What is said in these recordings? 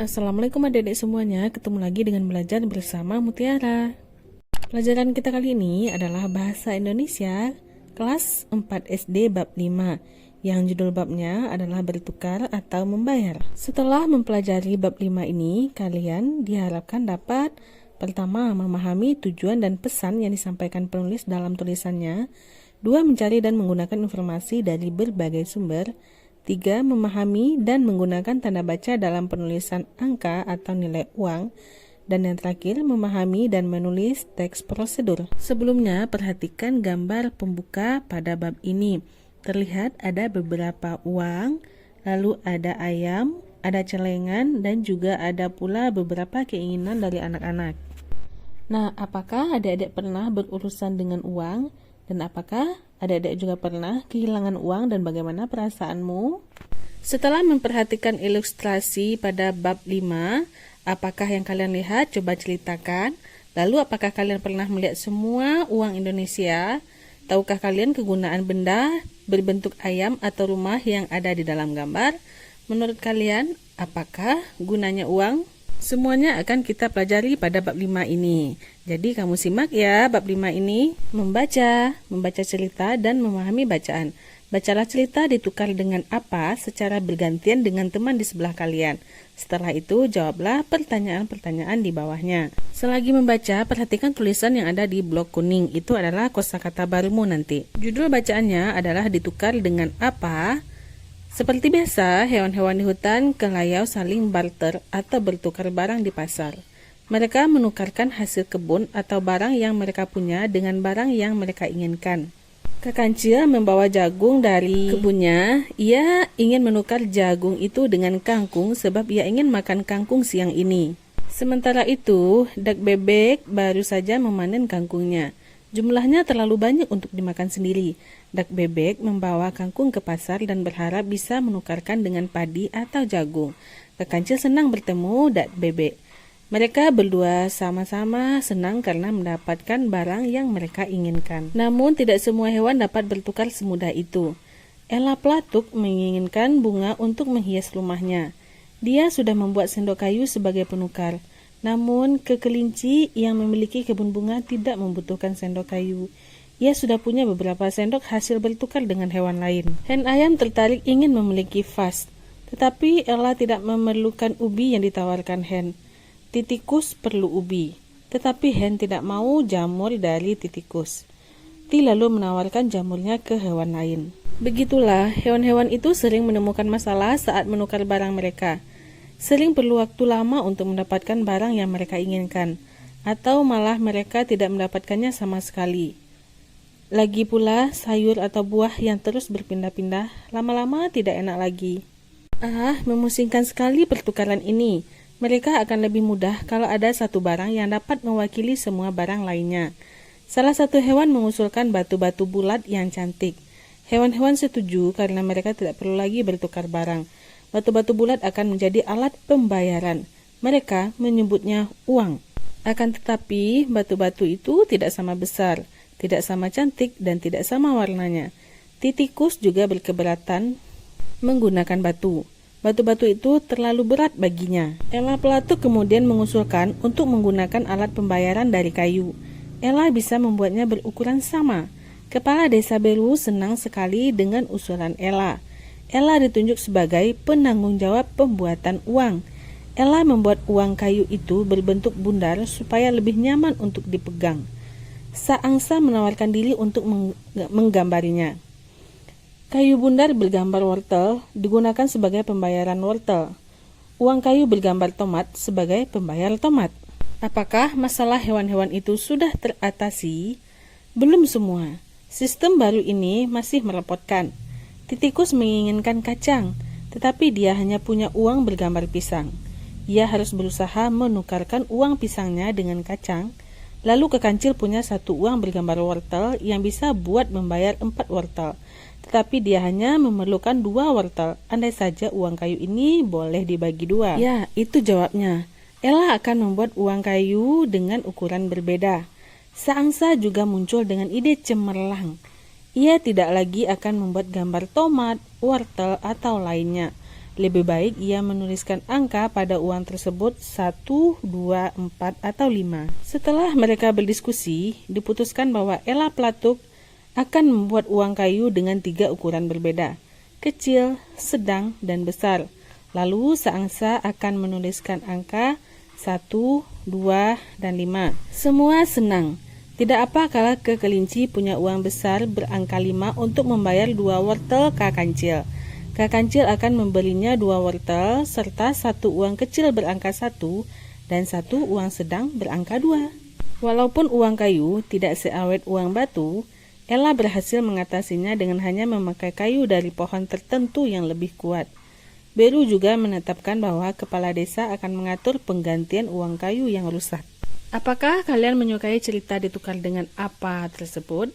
Assalamualaikum adik-adik semuanya, ketemu lagi dengan belajar bersama Mutiara. Pelajaran kita kali ini adalah Bahasa Indonesia kelas 4 SD bab 5, yang judul babnya adalah bertukar atau membayar. Setelah mempelajari bab 5 ini, kalian diharapkan dapat pertama, memahami tujuan dan pesan yang disampaikan penulis dalam tulisannya. Dua, mencari dan menggunakan informasi dari berbagai sumber. 3. Memahami dan menggunakan tanda baca dalam penulisan angka atau nilai uang. Dan yang terakhir, memahami dan menulis teks prosedur. Sebelumnya, perhatikan gambar pembuka pada bab ini. Terlihat ada beberapa uang, lalu ada ayam, ada celengan, dan juga ada pula beberapa keinginan dari anak-anak. Nah, apakah adik-adik pernah berurusan dengan uang? Dan apakah adik-adik juga pernah kehilangan uang dan bagaimana perasaanmu? Setelah memperhatikan ilustrasi pada bab 5, apakah yang kalian lihat? Coba ceritakan. Lalu apakah kalian pernah melihat semua uang Indonesia? Tahukah kalian kegunaan benda berbentuk ayam atau rumah yang ada di dalam gambar? Menurut kalian, apakah gunanya uang? Semuanya akan kita pelajari pada bab 5 ini. Jadi kamu simak ya bab 5 ini. Membaca cerita dan memahami bacaan. Bacalah cerita ditukar dengan apa secara bergantian dengan teman di sebelah kalian. Setelah itu jawablah pertanyaan-pertanyaan di bawahnya. Selagi membaca, perhatikan tulisan yang ada di blok kuning. Itu adalah kosakata barumu nanti. Judul bacaannya adalah ditukar dengan apa. Seperti biasa, hewan-hewan di hutan kelayau saling barter atau bertukar barang di pasar. Mereka menukarkan hasil kebun atau barang yang mereka punya dengan barang yang mereka inginkan. Kak Kancil membawa jagung dari kebunnya. Ia ingin menukar jagung itu dengan kangkung sebab ia ingin makan kangkung siang ini. Sementara itu, dak bebek baru saja memanen kangkungnya. Jumlahnya terlalu banyak untuk dimakan sendiri. Dak bebek membawa kangkung ke pasar dan berharap bisa menukarkan dengan padi atau jagung. Kak Kancil senang bertemu dak bebek. Mereka berdua sama-sama senang karena mendapatkan barang yang mereka inginkan. Namun tidak semua hewan dapat bertukar semudah itu. Ella Pelatuk menginginkan bunga untuk menghias rumahnya. Dia sudah membuat sendok kayu sebagai penukar. Namun, kelinci yang memiliki kebun bunga tidak membutuhkan sendok kayu. Ia sudah punya beberapa sendok hasil bertukar dengan hewan lain. Hen ayam tertarik ingin memiliki vas, tetapi Ella tidak memerlukan ubi yang ditawarkan hen. Titikus perlu ubi, tetapi hen tidak mau jamur dari titikus. Ti lalu menawarkan jamurnya ke hewan lain. Begitulah, hewan-hewan itu sering menemukan masalah saat menukar barang mereka. Sering perlu waktu lama untuk mendapatkan barang yang mereka inginkan, atau malah mereka tidak mendapatkannya sama sekali. Lagi pula, sayur atau buah yang terus berpindah-pindah, lama-lama tidak enak lagi. Memusingkan sekali pertukaran ini. Mereka akan lebih mudah kalau ada satu barang yang dapat mewakili semua barang lainnya. Salah satu hewan mengusulkan batu-batu bulat yang cantik. Hewan-hewan setuju karena mereka tidak perlu lagi bertukar barang. Batu-batu bulat akan menjadi alat pembayaran. Mereka menyebutnya uang. Akan tetapi, batu-batu itu tidak sama besar, tidak sama cantik, dan tidak sama warnanya. Titikus juga berkeberatan menggunakan batu. Batu-batu itu terlalu berat baginya. Ella Pelatuk kemudian mengusulkan untuk menggunakan alat pembayaran dari kayu. Ella bisa membuatnya berukuran sama. Kepala Desa Beru senang sekali dengan usulan Ella. Ella ditunjuk sebagai penanggung jawab pembuatan uang. Ella membuat uang kayu itu berbentuk bundar supaya lebih nyaman untuk dipegang. Saangsa menawarkan diri untuk menggambarinya. Kayu bundar bergambar wortel digunakan sebagai pembayaran wortel. Uang kayu bergambar tomat sebagai pembayar tomat. Apakah masalah hewan-hewan itu sudah teratasi? Belum semua. Sistem baru ini masih merepotkan. Titikus menginginkan kacang, tetapi dia hanya punya uang bergambar pisang. Ia harus berusaha menukarkan uang pisangnya dengan kacang. Lalu Kak Kancil punya satu uang bergambar wortel yang bisa buat membayar 4 wortel. Tetapi dia hanya memerlukan 2 wortel. Andai saja uang kayu ini boleh dibagi 2. Ya, itu jawabnya. Ella akan membuat uang kayu dengan ukuran berbeda. Saangsa juga muncul dengan ide cemerlang. Ia tidak lagi akan membuat gambar tomat, wortel, atau lainnya. Lebih baik ia menuliskan angka pada uang tersebut 1, 2, 4, atau 5. Setelah mereka berdiskusi, diputuskan bahwa Ella Platuk akan membuat uang kayu dengan 3 ukuran berbeda, kecil, sedang, dan besar. Lalu seangsa akan menuliskan angka 1, 2, dan 5. Semua senang. Tidak apa kalau kelinci punya uang besar berangka 5 untuk membayar 2 wortel Kancil. Kancil akan memberinya 2 wortel serta 1 uang kecil berangka 1 dan 1 uang sedang berangka 2. Walaupun uang kayu tidak seawet uang batu, Ella berhasil mengatasinya dengan hanya memakai kayu dari pohon tertentu yang lebih kuat. Beru juga menetapkan bahwa kepala desa akan mengatur penggantian uang kayu yang rusak. Apakah kalian menyukai cerita ditukar dengan apa tersebut?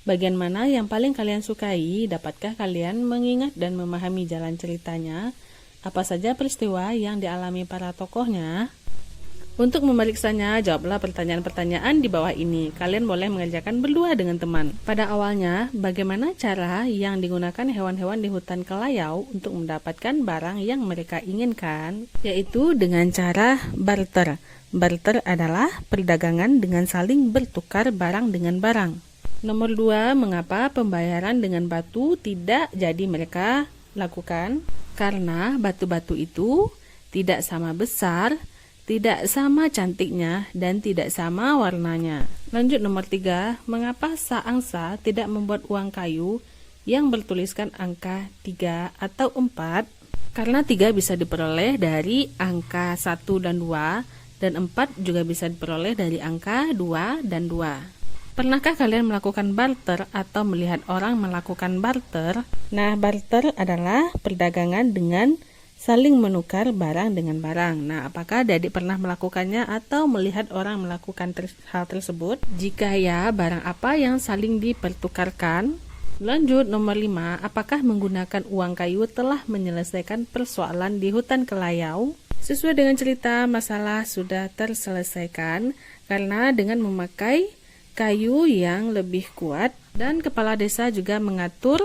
Bagian mana yang paling kalian sukai? Dapatkah kalian mengingat dan memahami jalan ceritanya? Apa saja peristiwa yang dialami para tokohnya? Untuk memeriksanya, jawablah pertanyaan-pertanyaan di bawah ini. Kalian boleh mengerjakan berdua dengan teman. Pada awalnya, bagaimana cara yang digunakan hewan-hewan di hutan Kelayau untuk mendapatkan barang yang mereka inginkan? Yaitu dengan cara barter. Barter adalah perdagangan dengan saling bertukar barang dengan barang. Nomor 2, mengapa pembayaran dengan batu tidak jadi mereka lakukan? Karena batu-batu itu tidak sama besar, tidak sama cantiknya, dan tidak sama warnanya. Lanjut nomor 3, mengapa Saangsa tidak membuat uang kayu yang bertuliskan angka 3 atau 4? Karena 3 bisa diperoleh dari angka 1 dan 2, dan 4 juga bisa diperoleh dari angka 2 dan 2. Pernahkah kalian melakukan barter atau melihat orang melakukan barter? Nah, barter adalah perdagangan dengan saling menukar barang dengan barang. Nah, apakah adik pernah melakukannya atau melihat orang melakukan hal tersebut? Jika ya, barang apa yang saling dipertukarkan? Lanjut, nomor 5, apakah menggunakan uang kayu telah menyelesaikan persoalan di hutan Kelayau? Sesuai dengan cerita, masalah sudah terselesaikan karena dengan memakai kayu yang lebih kuat, dan kepala desa juga mengatur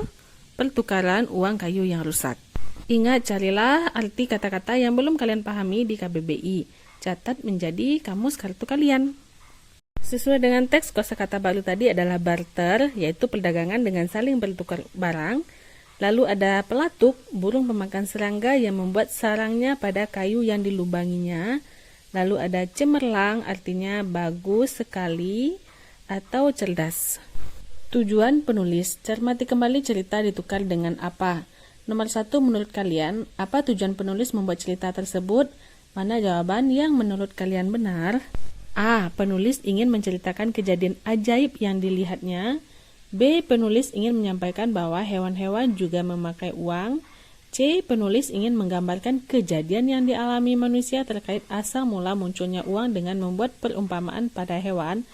pertukaran uang kayu yang rusak. Ingat, carilah arti kata-kata yang belum kalian pahami di KBBI. Catat menjadi kamus kartu kalian. Sesuai dengan teks kosakata baru tadi adalah barter, yaitu perdagangan dengan saling bertukar barang. Lalu ada pelatuk, burung pemakan serangga yang membuat sarangnya pada kayu yang dilubanginya. Lalu ada cemerlang, artinya bagus sekali atau cerdas. Tujuan penulis, cermati kembali cerita ditukar dengan apa. Nomor 1, menurut kalian, apa tujuan penulis membuat cerita tersebut? Mana jawaban yang menurut kalian benar? A. Penulis ingin menceritakan kejadian ajaib yang dilihatnya. B. Penulis ingin menyampaikan bahwa hewan-hewan juga memakai uang. C. Penulis ingin menggambarkan kejadian yang dialami manusia terkait asal mula munculnya uang dengan membuat perumpamaan pada hewan.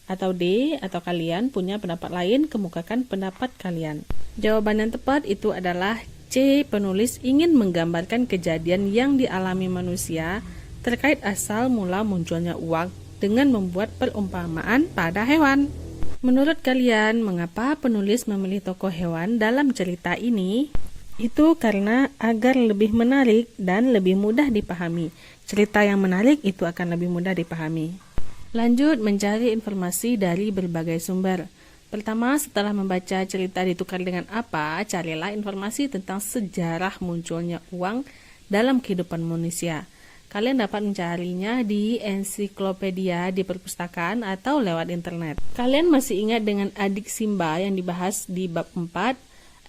Atau D, atau kalian punya pendapat lain, kemukakan pendapat kalian. Jawaban yang tepat itu adalah C. Penulis ingin menggambarkan kejadian yang dialami manusia terkait asal mula munculnya uang dengan membuat perumpamaan pada hewan. Menurut kalian, mengapa penulis memilih tokoh hewan dalam cerita ini? Itu karena agar lebih menarik dan lebih mudah dipahami. Cerita yang menarik itu akan lebih mudah dipahami. Lanjut, mencari informasi dari berbagai sumber. Pertama, setelah membaca cerita ditukar dengan apa, carilah informasi tentang sejarah munculnya uang dalam kehidupan manusia. Kalian dapat mencarinya di ensiklopedia di perpustakaan atau lewat internet. Kalian masih ingat dengan adik Simba yang dibahas di bab 4?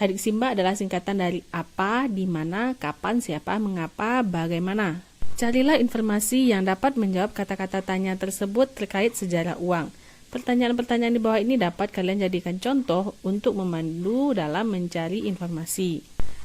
Adik Simba adalah singkatan dari apa, di mana, kapan, siapa, mengapa, bagaimana. Carilah informasi yang dapat menjawab kata-kata tanya tersebut terkait sejarah uang. Pertanyaan-pertanyaan di bawah ini dapat kalian jadikan contoh untuk memandu dalam mencari informasi.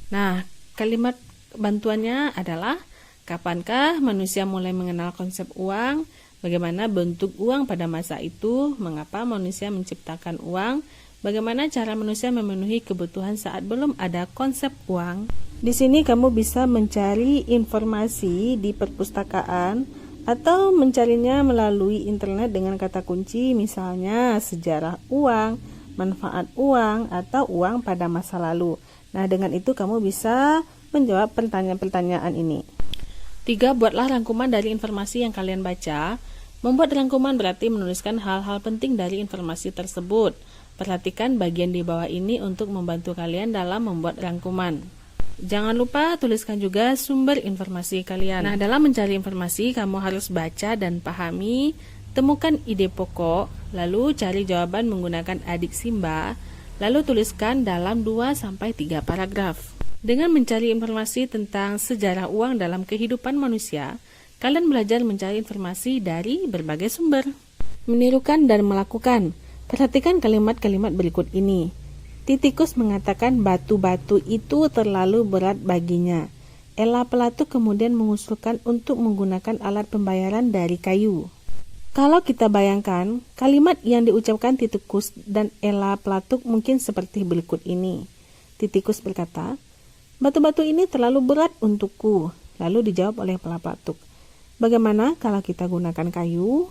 Nah, kalimat bantuannya adalah, kapankah manusia mulai mengenal konsep uang? Bagaimana bentuk uang pada masa itu? Mengapa manusia menciptakan uang? Bagaimana cara manusia memenuhi kebutuhan saat belum ada konsep uang? Di sini kamu bisa mencari informasi di perpustakaan atau mencarinya melalui internet dengan kata kunci, misalnya sejarah uang, manfaat uang, atau uang pada masa lalu. Nah, dengan itu kamu bisa menjawab pertanyaan-pertanyaan ini. 3. Buatlah rangkuman dari informasi yang kalian baca. Membuat rangkuman berarti menuliskan hal-hal penting dari informasi tersebut. Perhatikan bagian di bawah ini untuk membantu kalian dalam membuat rangkuman. Jangan lupa tuliskan juga sumber informasi kalian. Nah, dalam mencari informasi, kamu harus baca dan pahami, temukan ide pokok, lalu cari jawaban menggunakan adik Simba, lalu tuliskan dalam 2-3 paragraf. Dengan mencari informasi tentang sejarah uang dalam kehidupan manusia, kalian belajar mencari informasi dari berbagai sumber. Menirukan dan melakukan. Perhatikan kalimat-kalimat berikut ini. Titikus mengatakan batu-batu itu terlalu berat baginya. Ella Pelatuk kemudian mengusulkan untuk menggunakan alat pembayaran dari kayu. Kalau kita bayangkan, kalimat yang diucapkan Titikus dan Ella Pelatuk mungkin seperti berikut ini. Titikus berkata, batu-batu ini terlalu berat untukku. Lalu dijawab oleh Ella Pelatuk, bagaimana kalau kita gunakan kayu?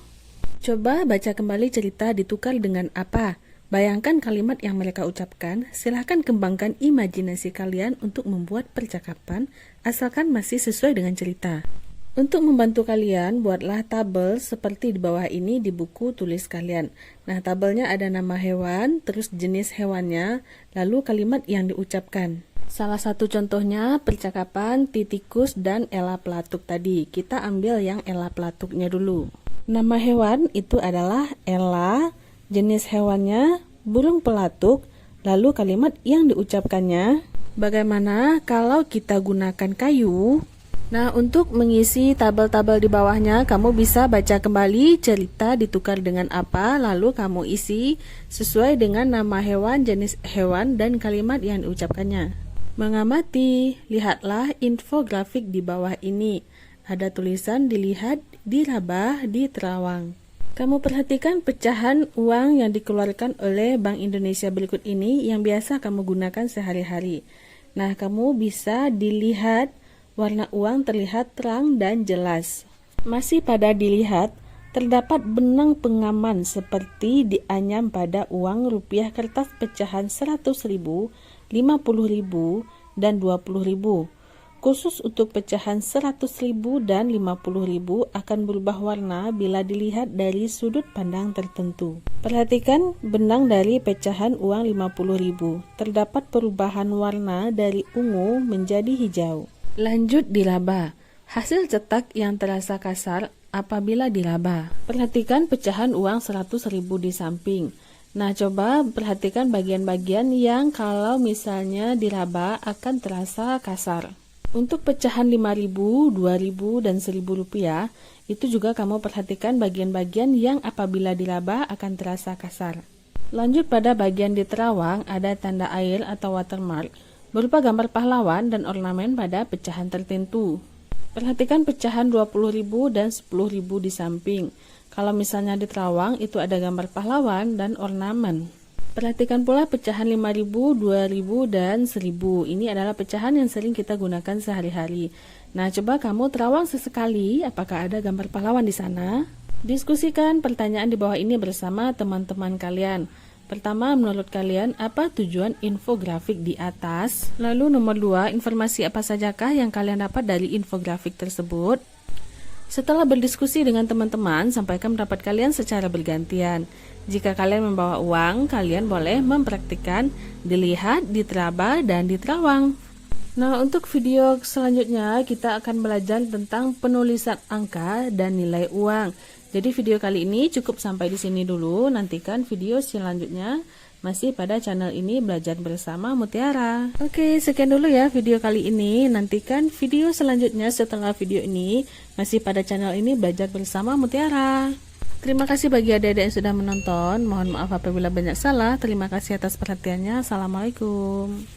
Coba baca kembali cerita ditukar dengan apa? Bayangkan kalimat yang mereka ucapkan, silahkan kembangkan imajinasi kalian untuk membuat percakapan, asalkan masih sesuai dengan cerita. Untuk membantu kalian, buatlah tabel seperti di bawah ini di buku tulis kalian. Nah, tabelnya ada nama hewan, terus jenis hewannya, lalu kalimat yang diucapkan. Salah satu contohnya percakapan Titikus dan Ella Pelatuk tadi. Kita ambil yang Ella Pelatuknya dulu. Nama hewan itu adalah Ella, jenis hewannya burung pelatuk, lalu kalimat yang diucapkannya, bagaimana kalau kita gunakan kayu? Nah, untuk mengisi tabel-tabel di bawahnya, kamu bisa baca kembali cerita ditukar dengan apa, lalu kamu isi sesuai dengan nama hewan, jenis hewan, dan kalimat yang diucapkannya. Mengamati, lihatlah infografik di bawah ini. Ada tulisan dilihat, diraba, diterawang. Kamu perhatikan pecahan uang yang dikeluarkan oleh Bank Indonesia berikut ini yang biasa kamu gunakan sehari-hari. Nah, kamu bisa dilihat warna uang terlihat terang dan jelas. Masih pada dilihat, terdapat benang pengaman seperti dianyam pada uang rupiah kertas pecahan 100.000, 50.000, dan 20.000. Khusus untuk pecahan 100.000 dan 50.000 akan berubah warna bila dilihat dari sudut pandang tertentu. Perhatikan benang dari pecahan uang 50.000. Terdapat perubahan warna dari ungu menjadi hijau. Lanjut diraba. Hasil cetak yang terasa kasar apabila diraba. Perhatikan pecahan uang 100.000 di samping. Nah, coba perhatikan bagian-bagian yang kalau misalnya diraba akan terasa kasar. Untuk pecahan 5.000, 2.000, dan 1.000 rupiah, itu juga kamu perhatikan bagian-bagian yang apabila diraba akan terasa kasar. Lanjut pada bagian di terawang, ada tanda air atau watermark, berupa gambar pahlawan dan ornamen pada pecahan tertentu. Perhatikan pecahan 20.000 dan 10.000 di samping. Kalau misalnya di terawang, itu ada gambar pahlawan dan ornamen. Perhatikan pula pecahan 5.000, 2.000, dan 1.000. Ini adalah pecahan yang sering kita gunakan sehari-hari. Nah, coba kamu terawang sesekali, apakah ada gambar pahlawan di sana? Diskusikan pertanyaan di bawah ini bersama teman-teman kalian. Pertama, menurut kalian, apa tujuan infografik di atas? Lalu nomor 2, informasi apa sajakah yang kalian dapat dari infografik tersebut? Setelah berdiskusi dengan teman-teman, sampaikan pendapat kalian secara bergantian. Jika kalian membawa uang, kalian boleh mempraktikkan dilihat, diteraba, dan diterawang. Nah, untuk video selanjutnya kita akan belajar tentang penulisan angka dan nilai uang. Jadi video kali ini cukup sampai di sini dulu. Nantikan video selanjutnya masih pada channel ini, Belajar Bersama Mutiara. Oke, sekian dulu ya video kali ini. Nantikan video selanjutnya setelah video ini masih pada channel ini, Belajar Bersama Mutiara. Terima kasih bagi adik-adik yang sudah menonton. Mohon maaf apabila banyak salah. Terima kasih atas perhatiannya. Assalamualaikum.